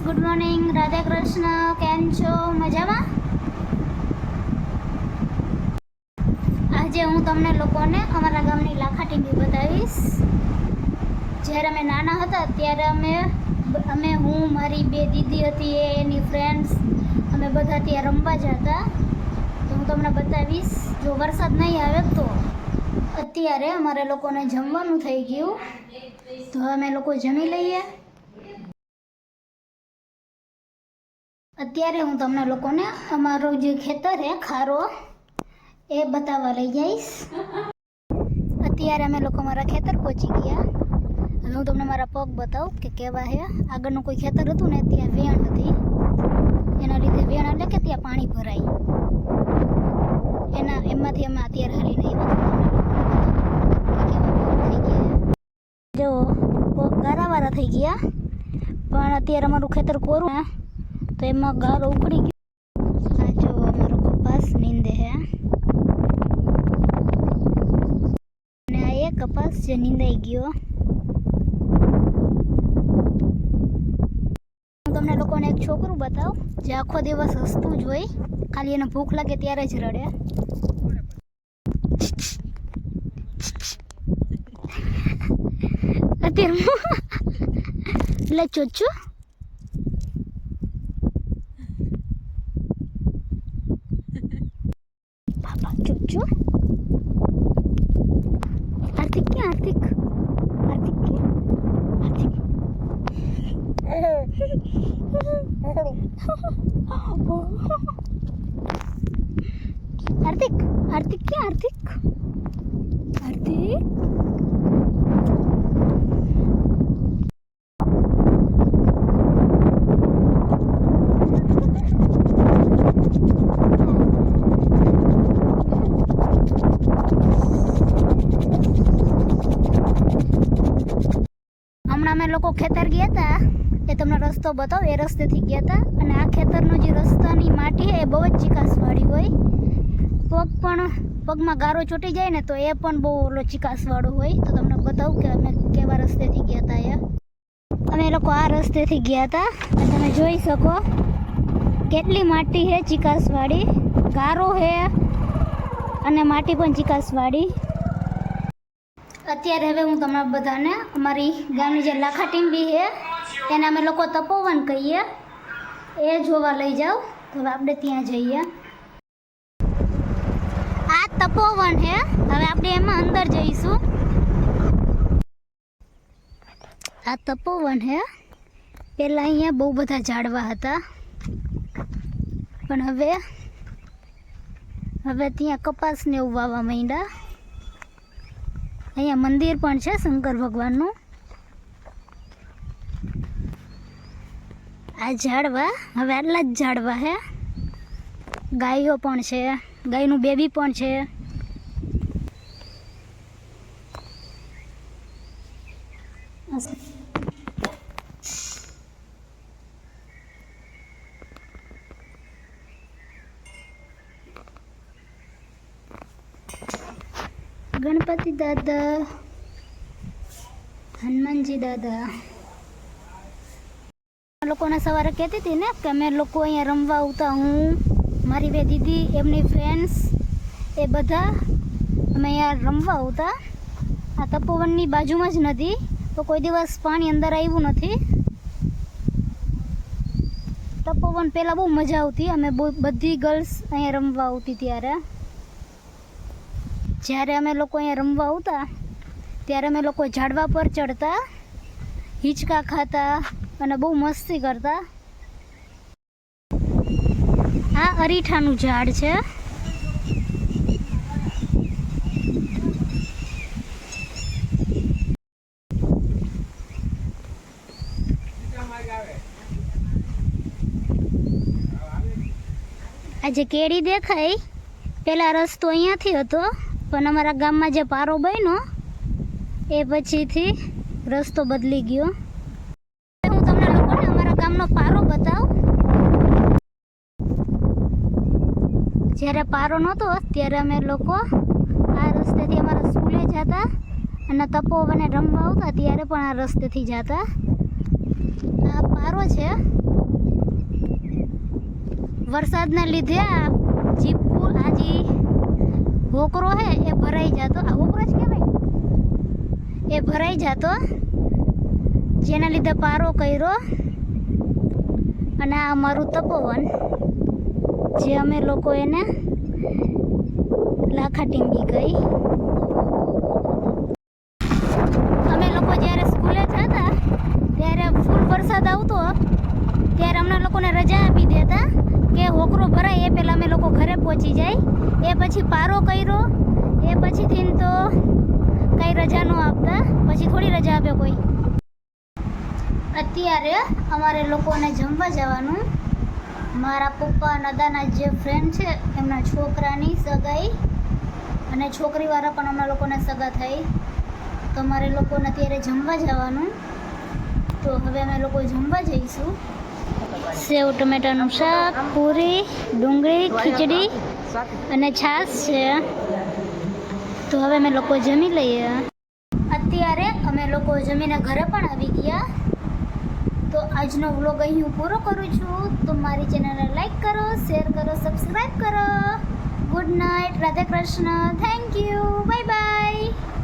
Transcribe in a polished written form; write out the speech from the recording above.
Good morning, Radhe Krishna. કેમ છો? મજામાં? આજે હું તમને લોકોને અમારા ગામની લાખાટીંબી બતાવીશ. જ્યારે અમે નાના હતા ત્યારે હું મારી બે દીદી હતી, એની ફ્રેન્ડ્સ, અમે બધા ત્યાં રમવા જતા. તો હું તમને બતાવીશ. જો વરસાદ નહીં આવે તો અત્યારે અમારે લોકોને જમવાનું થઈ ગયું, તો અમે લોકો જમી લઈએ. અત્યારે હું તમને લોકોને અમારું જે ખેતર છે ખારો એ બતાવવા લઈ જઈશ. અત્યારે અમે લોકો મારા ખેતર પહોંચી ગયા. હવે હું તમને મારા પગ બતાવું કે કેવા છે. આગળનું કોઈ ખેતર હતું ને ત્યાં વેણ હતી, એના લીધે વેણ એટલે કે ત્યાં પાણી ભરાય, એમાંથી અમે અત્યારે હાલીને આવ્યા. જો પગ ગારાવાળા થઈ ગયા, પણ અત્યારે અમારું ખેતર કોરું ને તો એમાં ગારો ઉકળી ગયો. આ જો અમારો કપાસ નીંદે છે, અને આ એક કપાસ જે નીંદાઈ ગયો. હું તમને લોકોને એક છોકરું બતાવું જે આખો દિવસ હસતું જ હોય, ખાલી એને ભૂખ લાગે ત્યારે જ રડે. અત્યારે એટલે ચોચું Cucu, Artik ક્યાં? Artik ક્યાં? Artik અમે લોકો ખેતર ગયા હતા, એ તમને રસ્તો બતાવો. એ રસ્તેથી ગયા હતા, અને આ ખેતરનો જે રસ્તાની માટી એ બહુ જ ચીકાસવાળી હોય. પગમાં ગારો ચોંટી જાય ને તો એ પણ બહુ ઓલો ચીકાસવાળો હોય. તો તમને બતાવું કે અમે કેવા રસ્તેથી ગયા હતા. અમે લોકો આ રસ્તેથી ગયા હતા, અને તમે જોઈ શકો કેટલી માટી છે ચીકાસવાળી, ગારો છે અને માટી પણ ચીકાસવાળી. અત્યારે હવે હું તમને બધાને અમારી ગામની જે લાખાટીંબી છે એને અમે લોકો તપોવન કહીએ, એ જોવા લઈ જાઉં. તો હવે આપણે ત્યાં જઈએ. આ તપોવન છે, હવે આપણે એમાં અંદર જઈશું. આ તપોવન છે. પહેલાં અહીંયા બહુ બધા ઝાડવા હતા, પણ હવે ત્યાં કપાસને એવું વાવવા માંડ્યા. અહીંયા મંદિર પણ છે શંકર ભગવાનનું. આ ઝાડવા હવે આટલા જ ઝાડવા છે. ગાયો પણ છે, ગાયનું બેબી પણ છે. ગણપતિ દાદા, હનુમાનજી દાદા. લોકોને સવારે કહેતી હતી ને કે અમે લોકો અહીંયા રમવા આવતા, હું, મારી બે દીદી, એમની ફ્રેન્ડ્સ, એ બધા અમે અહીંયા રમવા આવતા. આ તપોવનની બાજુમાં જ નદી, તો કોઈ દિવસ પાણી અંદર આવ્યું નથી. તપોવન પહેલાં બહુ મજા આવતી, અમે બધી ગર્લ્સ અહીંયા રમવા આવતી ત્યારે. જ્યારે અમે લોકો અહીંયા રમવા આવતા ત્યારે અમે લોકો ઝાડવા પર ચડતા, હિંચકા ખાતા અને બહુ મસ્તી કરતા. આ અરીઠાનું ઝાડ છે. આ જે કેરી દેખાય, પહેલાં રસ્તો અહીંયાથી હતો, પણ અમારા ગામમાં જે પારો બન્યો એ પછીથી રસ્તો બદલી ગયો. હું તમને લોકોને અમારા ગામનો પારો બતાવું. જ્યારે પારો નહોતો ત્યારે અમે લોકો આ રસ્તેથી અમારા સ્કૂલે જતા, અને તપોવને રમવા આવતા ત્યારે પણ આ રસ્તેથી જતા. આ પારો પારો છે. વરસાદના લીધે આ જીપુ આ જે હોકરો હે એ ભરાઈ જતો. આ હોકરો જ કહેવાય, એ ભરાઈ જતો, જેના લીધે પારો કર્યો. અને આ અમારું તપોવન, જે અમે લોકો એને લાખાટીંબી કહી. અમે લોકો જ્યારે સ્કૂલે જતા ત્યારે ફૂલ વરસાદ આવતો ત્યારે અમને લોકોને રજા આપી દેતા કે હોકરો ભરાય એ પહેલાં અમે લોકો ઘરે પહોંચી જાય. એ પછી પારો કર્યો, એ પછીથી તો કંઈ રજા ન આપતા, પછી થોડી રજા આપે કોઈ. અત્યારે અમારે લોકોને જમવા જવાનું. મારા પપ્પા દાદાના જે ફ્રેન્ડ છે એમના છોકરાની સગાઈ, અને છોકરીવાળા પણ અમારા લોકોને સગા થઈ. તો અમારે લોકોને અત્યારે જમવા જવાનું. તો હવે અમે લોકો જમવા જઈશું. સેવ ટમેટાનું શાક, પૂરી, ડુંગળી, ખીચડી અને છાશ છે. તો હવે અમે લોકો જમી લઈએ. અત્યારે અમે લોકો જમીને ઘરે પણ આવી ગયા. તો આજનો વ્લોગ અહીં હું પૂરો કરું છું. તો મારી ચેનલને લાઈક કરો, શેર કરો, સબસ્ક્રાઈબ કરો. Good night, Radhe Krishna, thank you, bye bye.